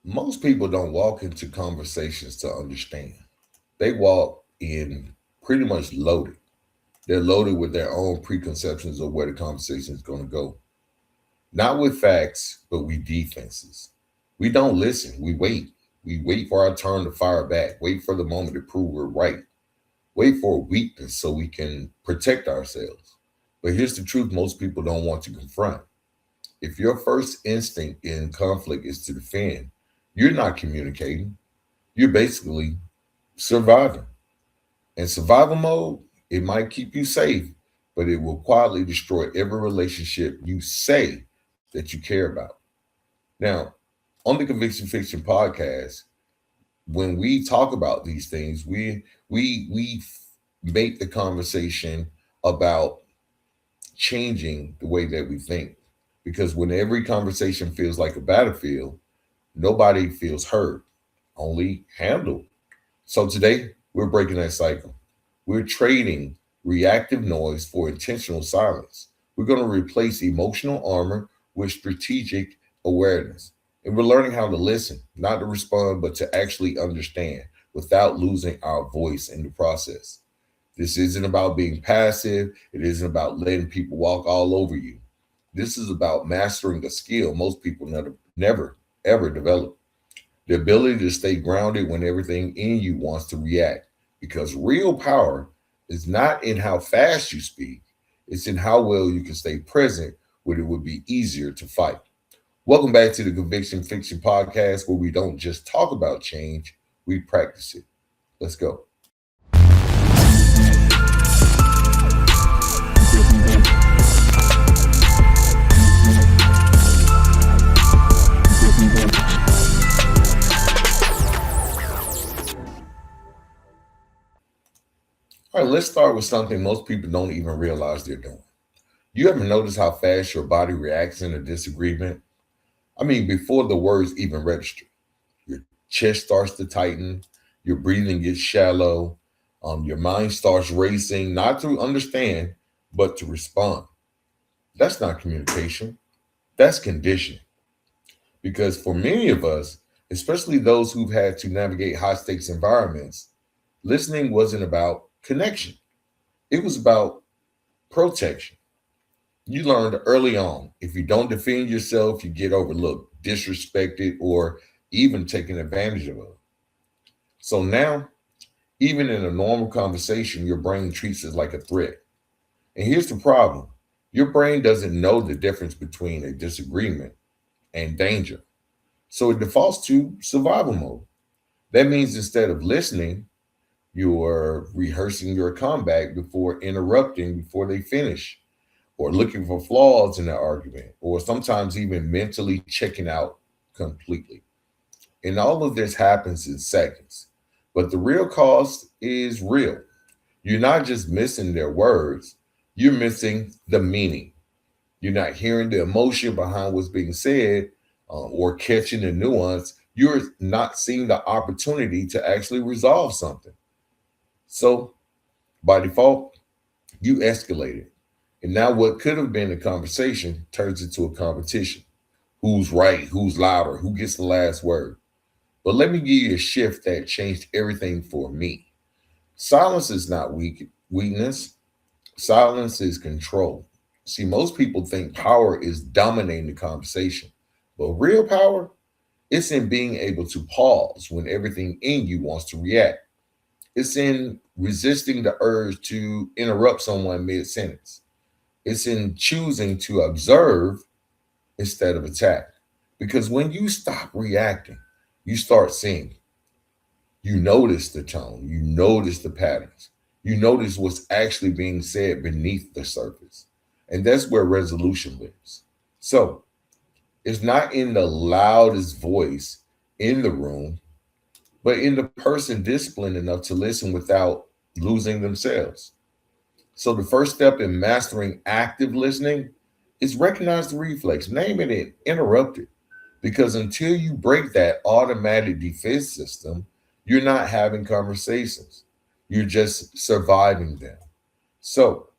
Most people don't walk into conversations to understand. They walk in pretty much loaded. They're loaded with their own preconceptions of where the conversation is going to go. Not with facts, but with defenses. We don't listen. We wait. We wait for our turn to fire back. Wait for the moment to prove we're right. Wait for a weakness so we can protect ourselves. But here's the truth most people don't want to confront. If your first instinct in conflict is to defend, you're not communicating. You're basically surviving. In survival mode, it might keep you safe, but it will quietly destroy every relationship you say that you care about. Now, on the Conviction Fiction podcast, when we talk about these things, we make the conversation about changing the way that we think. Because when every conversation feels like a battlefield, nobody feels heard, only handled. So today, we're breaking that cycle. We're trading reactive noise for intentional silence. We're going to replace emotional armor with strategic awareness. And we're learning how to listen, not to respond, but to actually understand without losing our voice in the process. This isn't about being passive. It isn't about letting people walk all over you. This is about mastering a skill most people never ever develop. The ability to stay grounded when everything in you wants to react. Because real power is not in how fast you speak, it's in how well you can stay present when it would be easier to fight. Welcome back to the Conviction Fiction podcast, where we don't just talk about change, we practice it. Let's go. All right, let's start with something most people don't even realize they're doing. You ever notice how fast your body reacts in a disagreement? I mean, before the words even register, your chest starts to tighten, your breathing gets shallow, your mind starts racing, not to understand, but to respond. That's not communication, that's conditioning. Because for many of us, especially those who've had to navigate high stakes environments, listening wasn't about connection, it was about protection. You learned early on if you don't defend yourself, you get overlooked, disrespected, or even taken advantage of. So now, even in a normal conversation, your brain treats it like a threat. And here's the problem, your brain doesn't know the difference between a disagreement and danger. So it defaults to survival mode. That means instead of listening, you're rehearsing your comeback before interrupting before they finish, or looking for flaws in the argument, or sometimes even mentally checking out completely. And all of this happens in seconds. But the real cost is real. You're not just missing their words, you're missing the meaning. You're not hearing the emotion behind what's being said, or catching the nuance. You're not seeing the opportunity to actually resolve something. So by default, you escalated. And now what could have been a conversation turns into a competition. Who's right? Who's louder? Who gets the last word? But let me give you a shift that changed everything for me. Silence is not weakness. Silence is control. See, most people think power is dominating the conversation, but real power, it's in being able to pause when everything in you wants to react. It's in resisting the urge to interrupt someone mid sentence. It's in choosing to observe instead of attack. Because when you stop reacting, you start seeing. You notice the tone, you notice the patterns, you notice what's actually being said beneath the surface. And that's where resolution lives. So it's not in the loudest voice in the room, but in the person disciplined enough to listen without losing themselves. So the first step in mastering active listening is recognize the reflex, name it and interrupt it. Because until you break that automatic defense system, you're not having conversations. You're just surviving them. So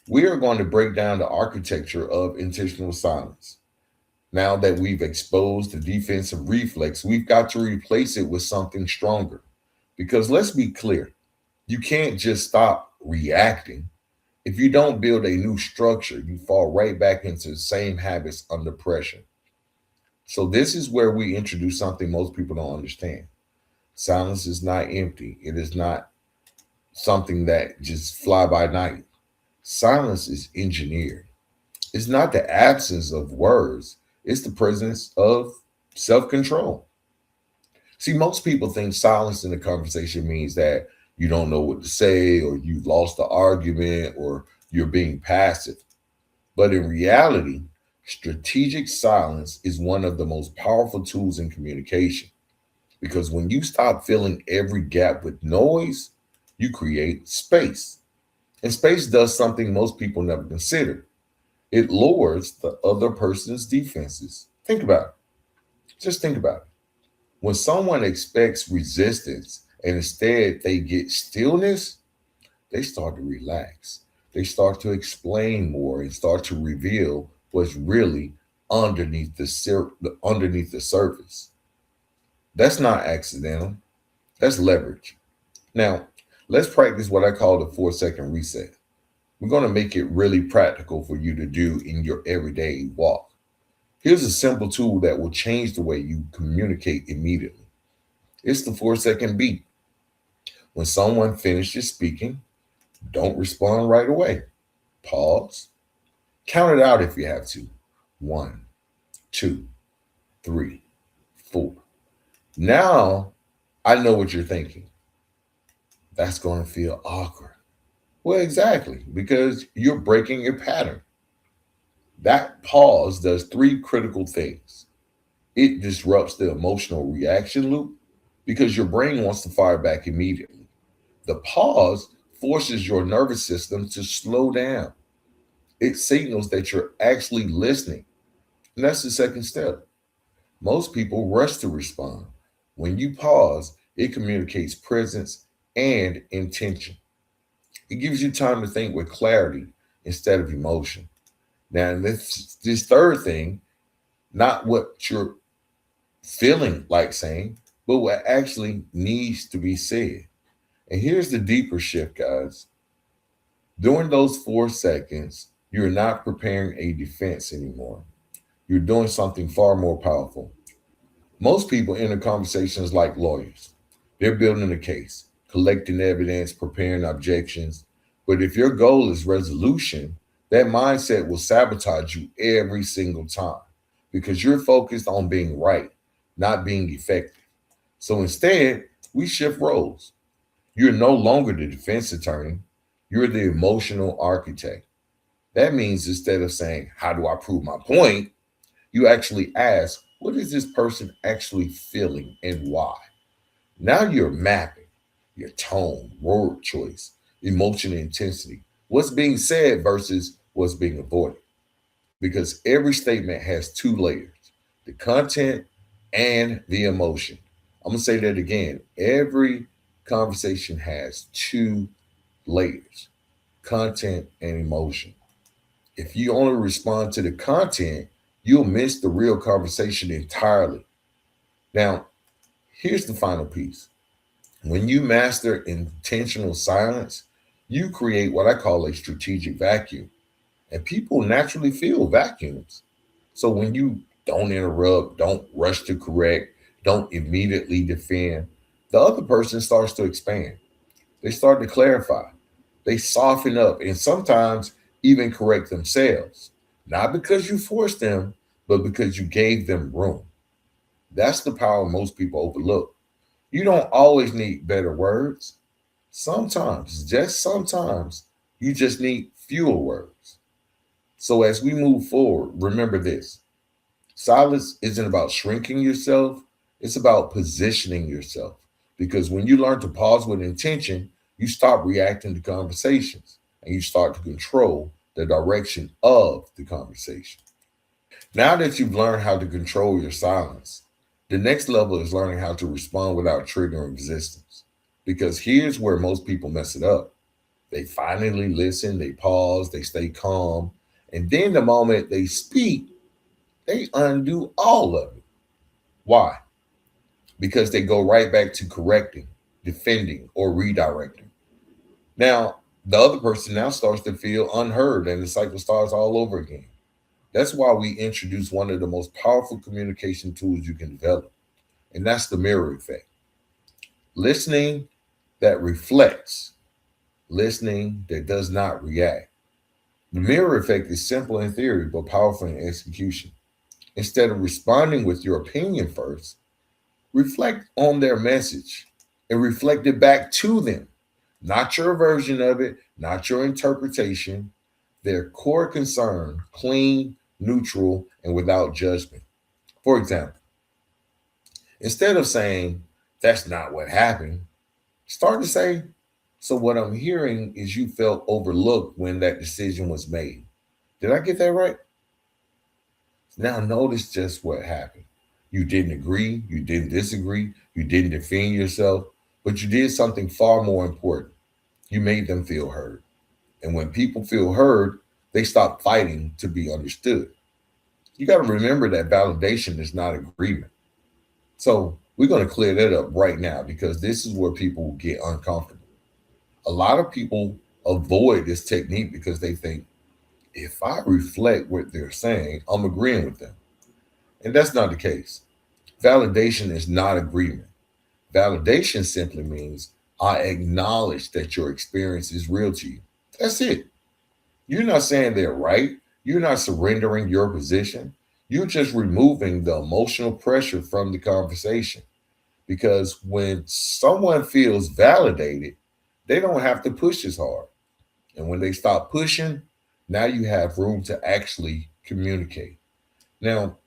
we are going to break down the architecture of intentional silence. Now that we've exposed the defensive reflex, we've got to replace it with something stronger. Because let's be clear, you can't just stop reacting. If you don't build a new structure, you fall right back into the same habits under pressure. So, this is where we introduce something most people don't understand. Silence is not empty, it is not something that just fly by night. Silence is engineered. It's not the absence of words, it's the presence of self control. See, most people think silence in the conversation means that you don't know what to say, or you lost the argument, or you're being passive. But in reality, strategic silence is one of the most powerful tools in communication, because when you stop filling every gap with noise, you create space. And space does something most people never consider. It lowers the other person's defenses. Think about it. Just think about it. When someone expects resistance and instead they get stillness, they start to relax. They start to explain more and start to reveal what's really underneath the surface. That's not accidental. That's leverage. Now, let's practice what I call the 4 second reset. We're going to make it really practical for you to do in your everyday walk. Here's a simple tool that will change the way you communicate immediately. It's the 4 second beat. When someone finishes speaking, don't respond right away. Pause. Count it out if you have to. One, two, three, four. Now I know what you're thinking. That's going to feel awkward. Well, exactly, because you're breaking a pattern. That pause does three critical things. It disrupts the emotional reaction loop because your brain wants to fire back immediately. The pause forces your nervous system to slow down. It signals that you're actually listening. And that's the second step. Most people rush to respond. When you pause, it communicates presence and intention. It gives you time to think with clarity instead of emotion. Now, this third thing, not what you're feeling like saying, but what actually needs to be said. And here's the deeper shift, guys. During those 4 seconds, you're not preparing a defense anymore. You're doing something far more powerful. Most people enter conversations like lawyers. They're building a case, collecting evidence, preparing objections. But if your goal is resolution, that mindset will sabotage you every single time because you're focused on being right, not being effective. So instead, we shift roles. You're no longer the defense attorney, you're the emotional architect. That means instead of saying, how do I prove my point? You actually ask, what is this person actually feeling and why? Now you're mapping your tone, word choice, emotion intensity, what's being said versus what's being avoided. Because every statement has two layers, the content and the emotion. I'm going to say that again. Every conversation has two layers, content and emotion. If you only respond to the content, you'll miss the real conversation entirely. Now, here's the final piece. When you master intentional silence, you create what I call a strategic vacuum. And people naturally feel vacuums. So when you don't interrupt, don't rush to correct, don't immediately defend, the other person starts to expand. They start to clarify, they soften up, and sometimes even correct themselves. Not because you forced them, but because you gave them room. That's the power most people overlook. You don't always need better words. Sometimes, just sometimes, you just need fewer words. So as we move forward, remember this: silence isn't about shrinking yourself, it's about positioning yourself. Because when you learn to pause with intention, you stop reacting to conversations and you start to control the direction of the conversation. Now that you've learned how to control your silence, the next level is learning how to respond without triggering resistance. Because here's where most people mess it up. They finally listen, they pause, they stay calm, and then the moment they speak, they undo all of it. Why? Because they go right back to correcting, defending, or redirecting. Now, the other person now starts to feel unheard and the cycle starts all over again. That's why we introduce one of the most powerful communication tools you can develop, and that's the mirror effect. Listening that reflects, listening that does not react. The mirror effect is simple in theory, but powerful in execution. Instead of responding with your opinion first, reflect on their message and reflect it back to them. Not your version of it, not your interpretation, their core concern, clean, neutral, and without judgment. For example, instead of saying, that's not what happened, start to say, so what I'm hearing is you felt overlooked when that decision was made. Did I get that right? Now notice just what happened. You didn't agree, you didn't disagree, you didn't defend yourself, but you did something far more important. You made them feel heard. And when people feel heard, they stop fighting to be understood. You got to remember that validation is not agreement. So we're going to clear that up right now because this is where people get uncomfortable. A lot of people avoid this technique because they think if I reflect what they're saying, I'm agreeing with them. And that's not the case. Validation is not agreement. Validation simply means I acknowledge that your experience is real to you. That's it. You're not saying they're right. You're not surrendering your position. You're just removing the emotional pressure from the conversation. Because when someone feels validated, they don't have to push as hard. And when they stop pushing, now you have room to actually communicate. Now,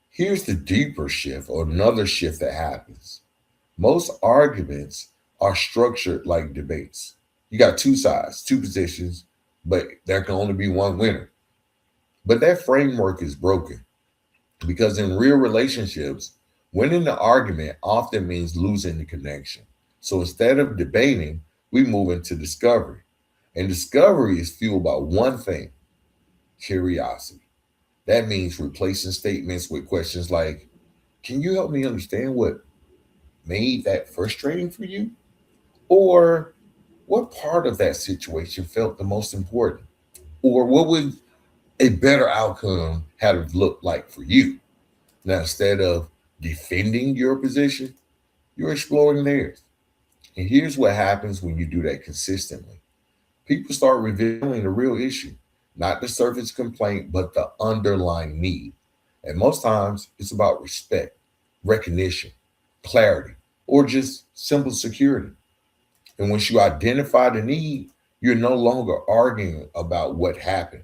here's the deeper shift or another shift that happens. Most arguments are structured like debates. You got two sides, two positions, but there can only be one winner. But that framework is broken because in real relationships, winning the argument often means losing the connection. So instead of debating, we move into discovery. And discovery is fueled by one thing: curiosity. That means replacing statements with questions like, can you help me understand what made that frustrating for you? Or what part of that situation felt the most important? Or what would a better outcome have looked like for you? Now, instead of defending your position, you're exploring theirs. And here's what happens when you do that consistently: people start revealing the real issue, not the surface complaint, but the underlying need. And most times it's about respect, recognition, clarity, or just simple security. And once you identify the need, you're no longer arguing about what happened.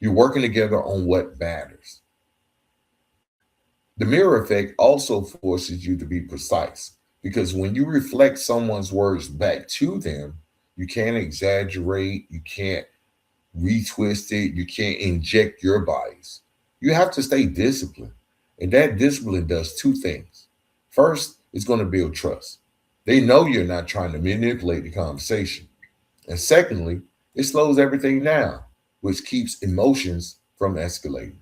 You're working together on what matters. The mirror effect also forces you to be precise because when you reflect someone's words back to them, you can't exaggerate, you can't retwist it, you can't inject your bias. You have to stay disciplined. And that discipline does two things. First, it's going to build trust. They know you're not trying to manipulate the conversation. And secondly, it slows everything down, which keeps emotions from escalating.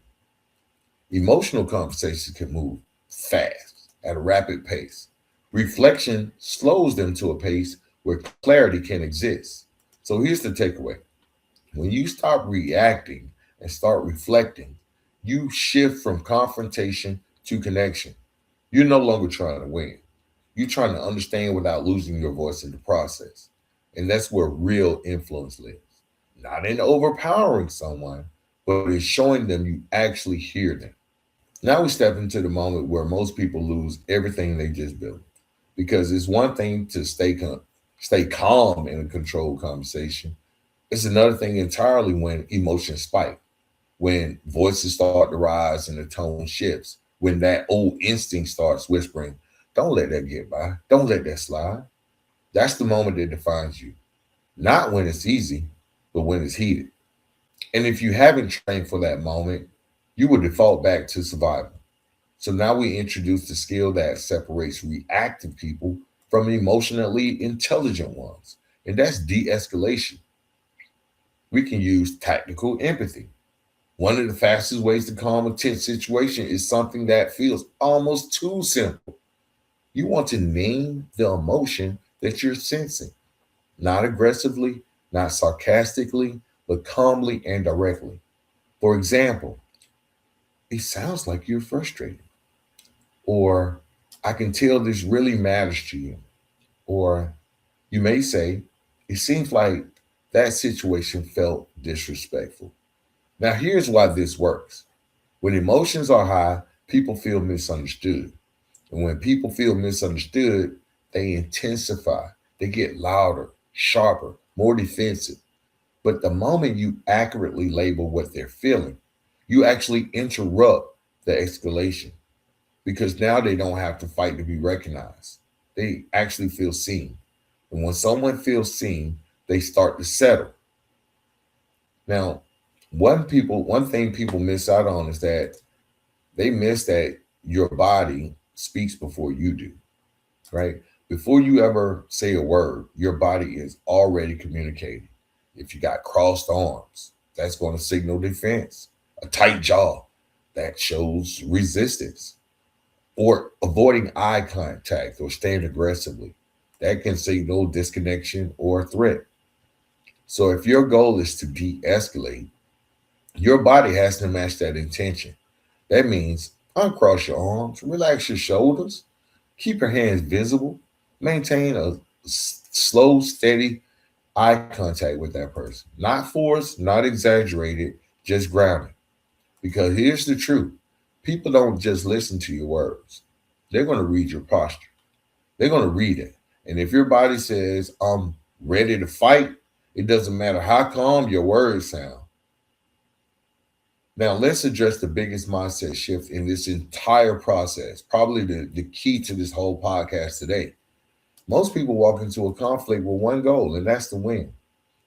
Emotional conversations can move fast at a rapid pace. Reflection slows them to a pace where clarity can exist. So here's the takeaway: when you stop reacting and start reflecting, you shift from confrontation to connection. You're no longer trying to win. You're trying to understand without losing your voice in the process. And that's where real influence lives. Not in overpowering someone, but in showing them you actually hear them. Now we step into the moment where most people lose everything they just built. Because it's one thing to stay calm in a controlled conversation. It's another thing entirely when emotions spike, when voices start to rise and the tone shifts, when that old instinct starts whispering, don't let that get by, don't let that slide. That's the moment that defines you. Not when it's easy, but when it's heated. And if you haven't trained for that moment, you will default back to survival. So now we introduce the skill that separates reactive people from emotionally intelligent ones, and that's de escalation. We can use tactical empathy. One of the fastest ways to calm a tense situation is something that feels almost too simple. You want to name the emotion that you're sensing, not aggressively, not sarcastically, but calmly and directly. For example, it sounds like you're frustrated, or I can tell this really matters to you, or you may say, it seems like that situation felt disrespectful. Now, here's why this works. When emotions are high, people feel misunderstood. And when people feel misunderstood, they intensify, they get louder, sharper, more defensive. But the moment you accurately label what they're feeling, you actually interrupt the escalation because now they don't have to fight to be recognized. They actually feel seen. And when someone feels seen, they start to settle. Now, one thing people miss out on is that they miss that your body speaks before you do, right? Before you ever say a word, your body is already communicating. If you got crossed arms, that's going to signal defense. A tight jaw, that shows resistance. Or avoiding eye contact or staying aggressively, that can signal disconnection or threat. So if your goal is to de-escalate, your body has to match that intention. That means uncross your arms, relax your shoulders, keep your hands visible, maintain a slow, steady eye contact with that person. Not forced, not exaggerated, just grounded. Because here's the truth, people don't just listen to your words, they're going to read your posture. They're going to read it. And if your body says, I'm ready to fight, it doesn't matter how calm your words sound. Now, let's address the biggest mindset shift in this entire process, probably the key to this whole podcast today. Most people walk into a conflict with one goal, and that's to win.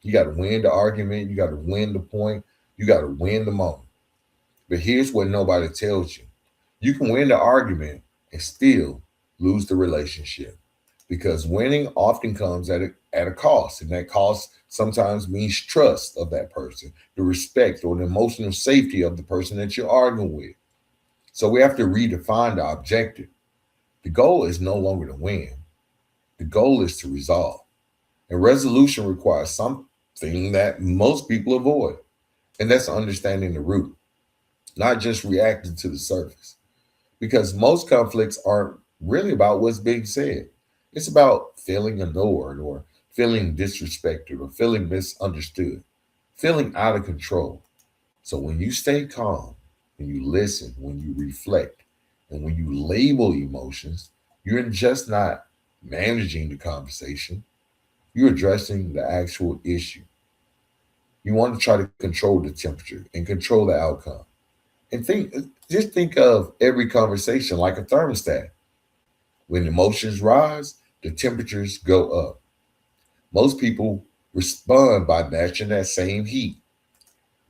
You got to win the argument, you got to win the point, you got to win the moment. But here's what nobody tells you, you can win the argument and still lose the relationship because winning often comes at a cost. And that cost sometimes means trust of that person, the respect or the emotional safety of the person that you're arguing with. So we have to redefine the objective. The goal is no longer to win, the goal is to resolve. And resolution requires something that most people avoid, and that's understanding the root, not just reacting to the surface. Because most conflicts aren't really about what's being said. It's about feeling ignored or feeling disrespected or feeling misunderstood, feeling out of control. So when you stay calm, when you listen, when you reflect, and when you label emotions, you're just not managing the conversation, you're addressing the actual issue. You want to try to control the temperature and control the outcome. And just think of every conversation like a thermostat. When emotions rise, the temperatures go up. Most people respond by matching that same heat,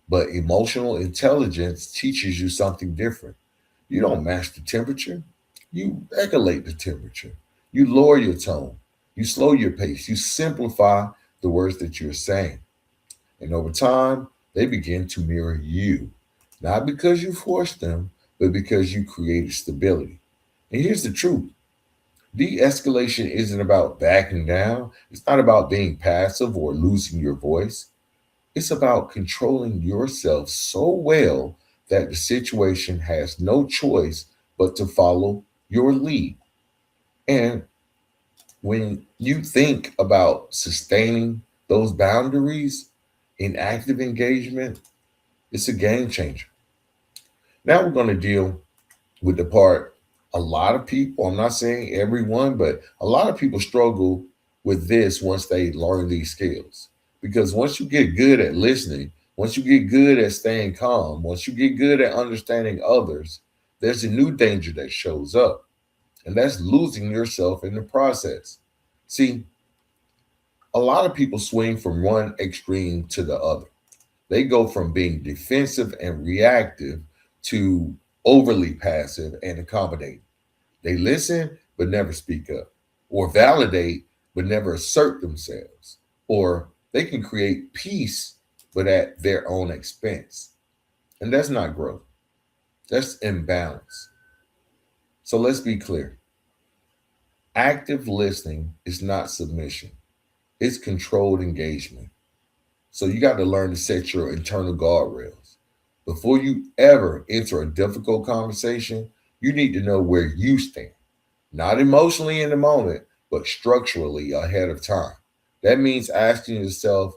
but emotional intelligence teaches you something different. You don't match the temperature, you regulate the temperature. You lower your tone, you slow your pace, you simplify the words that you're saying. And over time, they begin to mirror you, not because you forced them, but because you created stability. And here's the truth, de escalation isn't about backing down, it's not about being passive or losing your voice. It's about controlling yourself so well that the situation has no choice but to follow your lead. And when you think about sustaining those boundaries in active engagement, it's a game changer. Now we're going to deal with the part a lot of people, I'm not saying everyone, but a lot of people struggle with this once they learn these skills. Because once you get good at listening, once you get good at staying calm, once you get good at understanding others, there's a new danger that shows up, and that's losing yourself in the process. See, a lot of people swing from one extreme to the other. They go from being defensive and reactive to overly passive and accommodating. They listen but never speak up, or validate but never assert themselves, or they can create peace but at their own expense. And that's not growth, that's imbalance. So let's be clear, active listening is not submission, it's controlled engagement. So you got to learn to set your internal guardrails. Before you ever enter a difficult conversation, you need to know where you stand, not emotionally in the moment, but structurally ahead of time. That means asking yourself,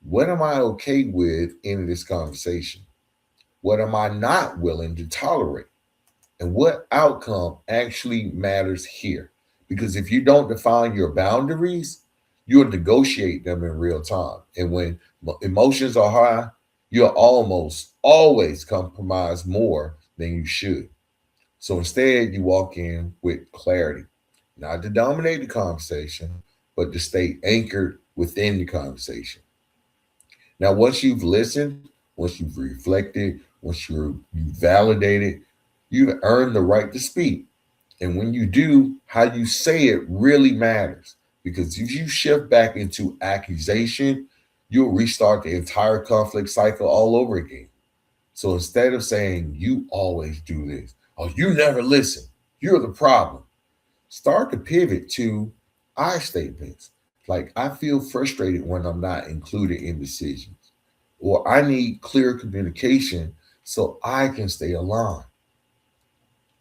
what am I okay with in this conversation? What am I not willing to tolerate? And what outcome actually matters here? Because if you don't define your boundaries, you'll negotiate them in real time. And when emotions are high, you'll almost always compromise more than you should. So instead, you walk in with clarity, not to dominate the conversation, but to stay anchored within the conversation. Now, once you've listened, once you've reflected, you validated, you've earned the right to speak. And when you do, how you say it really matters. Because if you shift back into accusation, you'll restart the entire conflict cycle all over again. So instead of saying, you always do this, or you never listen, you're the problem, start to pivot to I statements. Like, I feel frustrated when I'm not included in decisions, or I need clear communication so I can stay aligned.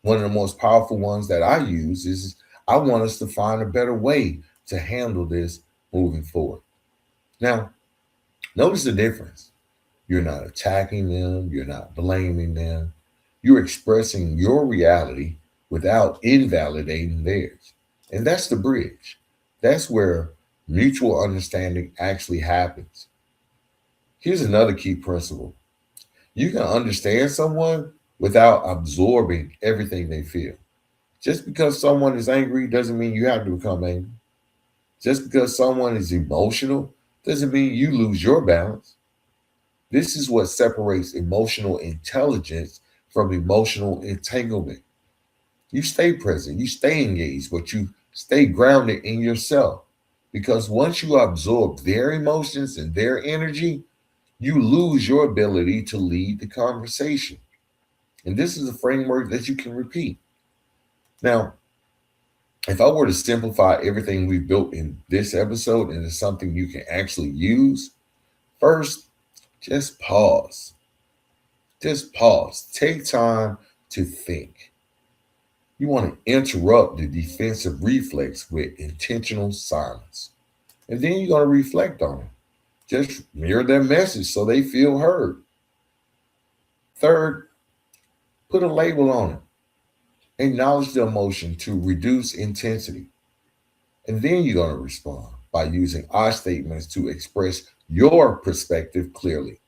One of the most powerful ones that I use is I want us to find a better way to handle this moving forward. Now, notice the difference. You're not attacking them, you're not blaming them. You're expressing your reality without invalidating theirs. And that's the bridge. That's where mutual understanding actually happens. Here's another key principle: you can understand someone without absorbing everything they feel. Just because someone is angry doesn't mean you have to become angry. Just because someone is emotional doesn't mean you lose your balance. This is what separates emotional intelligence from emotional entanglement. You stay present, you stay engaged, but you stay grounded in yourself. Because once you absorb their emotions and their energy, you lose your ability to lead the conversation. And this is a framework that you can repeat. Now, if I were to simplify everything we've built in this episode into something you can actually use, first, just pause. Just pause. Take time to think. You want to interrupt the defensive reflex with intentional silence. And then you're going to reflect on it. Just mirror their message so they feel heard. Third, put a label on it. Acknowledge the emotion to reduce intensity. And then you're going to respond by using I statements to express your perspective clearly.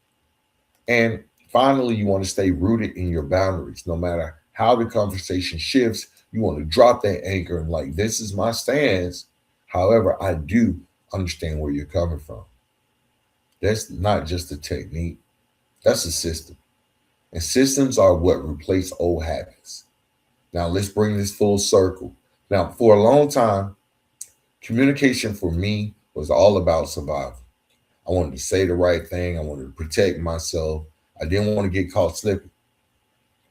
And finally, you want to stay rooted in your boundaries. No matter how the conversation shifts, you want to drop that anchor and, like, this is my stance. However, I do understand where you're coming from. That's not just a technique, that's a system. And systems are what replace old habits. Now, let's bring this full circle. Now, for a long time, communication for me was all about survival. I wanted to say the right thing, I wanted to protect myself, I didn't want to get caught slipping.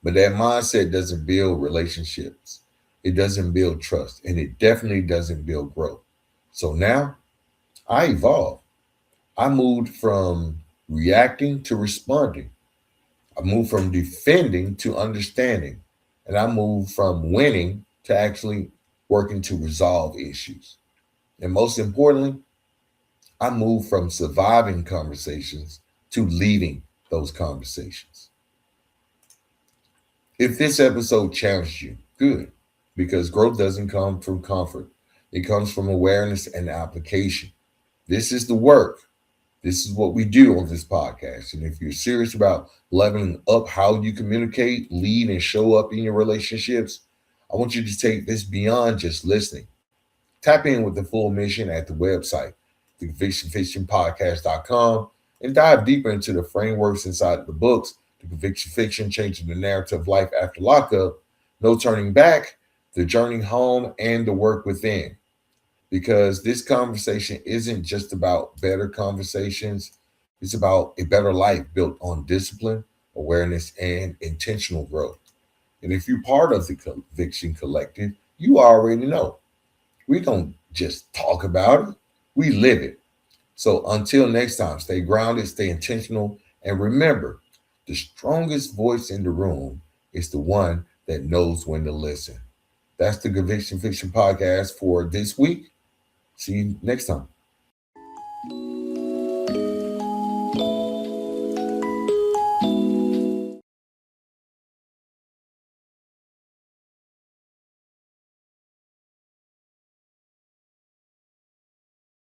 But that mindset doesn't build relationships, it doesn't build trust, and it definitely doesn't build growth. So now I evolved. I moved from reacting to responding. I moved from defending to understanding. And I moved from winning to actually working to resolve issues. And most importantly, I moved from surviving conversations to leading those conversations. If this episode challenged you, good, because growth doesn't come from comfort, it comes from awareness and application. This is the work. This is what we do on this podcast. And if you're serious about leveling up how you communicate, lead, and show up in your relationships, I want you to take this beyond just listening. Tap in with the full mission at the website, theconvictionfictionpodcast.com, and dive deeper into the frameworks inside the books, The Conviction Fiction, Changing the Narrative of Life After Lockup, No Turning Back, The Journey Home, and The Work Within. Because this conversation isn't just about better conversations, it's about a better life built on discipline, awareness, and intentional growth. And if you're part of the Conviction Collective, you already know we don't just talk about it, we live it. So until next time, stay grounded, stay intentional, and remember the strongest voice in the room is the one that knows when to listen. That's the Conviction Fiction podcast for this week. See you next time.